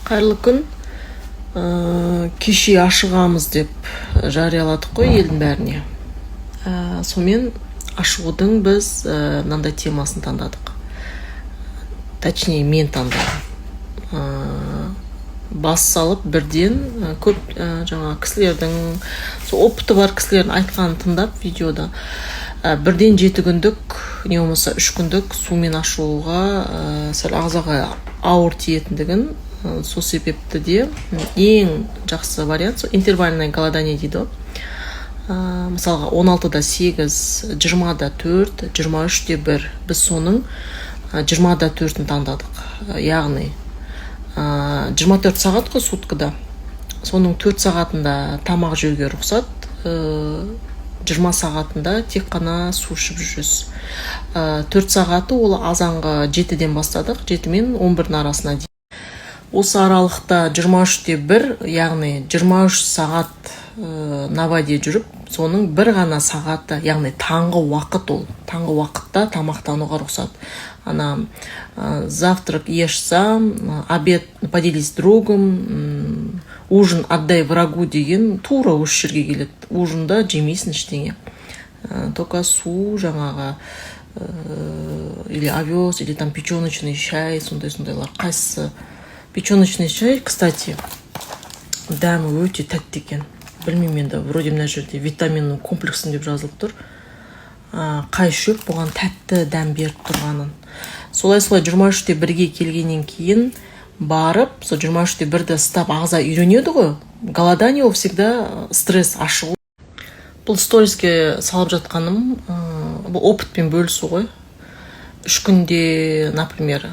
Қайырлы күн. Кеше ашығамыз деп жарияладық қой елдің бәріне. Сонымен ашығудың біз мынандай темасын таңдадық. Точнее, мен таңдадым. Бас салып бірден көп жаңа кісілердің, опыты бар кісілердің айтқанын тыңдап видеода бірден 7 күндік, не болмаса 3 күндік сумен ашуға сәл ағзаға ауыр тиетіндігін, сол себепті де ең жақсы вариант интервальное голодание дейді. Мысалға 16-да 8, 20-да 4, 23-де 1. Біз соның 20-да 4-ін таңдадық. Яғни 24 сағат қой суткада. Соның 4 сағатында тамақ жеуге рұқсат, 20 сағатында тек қана су ішіп жүресіз. 4 сағаты ол азанғы 7-ден бастадық, 7 мен 11-дің арасына дейін. Осы аралықта 23-те 1, яғни 23 сағат на воде жүріп, соның бір ғана сағаты, яғни таңғы уақыт ол. Таңғы уақытта тамақтануға рұқсат. Завтрак ешь сам, обед поделись с другом, ужин отдай врагу деген тура осы жерге келеді. Ужинда жемейсің ештеңе. Только су жаңағы или овес, или там печеночный чай, сондай-сондайлар. Қайсысы? Печеночный чай, кстати, дәмі өте тәтті екен. Білмеймін енді, вроде мына жерде витаминның комплексін деп жазылып тұр. Қай шөп бұған тәтті дәм беріп тұрғанын. Солай-солай 23-те 1-ге келгеннен кейін барып, сол 23-те 1-ді стап ағза үйренеді ғой. Голодание ол всегда стресс, ашығу. Бұл сториске салып жатқаным, бұл опытпен бөлісу ғой. 3 күнде, например,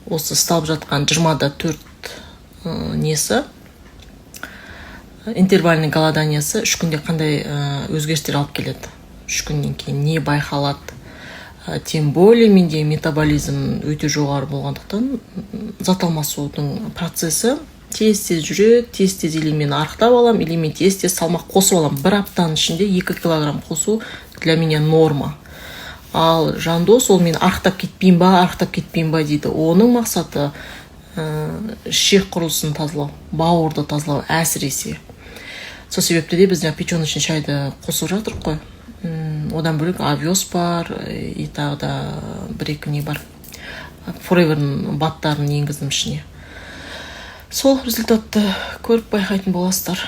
осы сталып жатқан 20-да 4 несі, интервальный голоданиясы 3 күнде қандай өзгерістер алып келеді. 3 күннен кейін не байқалады. Тем более менде метаболизм өте жоғары болғандықтан зат алмасудың процесі тез-тез жүреді, тез-тез или мен арықтап алам, или мен тез-тез салмақ қосып алам. Бір аптаның ішінде 2 килограмм қосу для меня норма. Ал Жандос, ол мен арықтап кетпейін ба дейді. Оның мақсаты ішек құрылысын тазалау, бауырды тазалау әсіресе. Сол себепті де біз печеночный чайды қосып жатырық қой. Одан бөлек овес бар, и тағы да 1-2 не бар. Forever'ның баттарын енгіздім ішіне. Сол результатты көріп байқайтын боласыздар.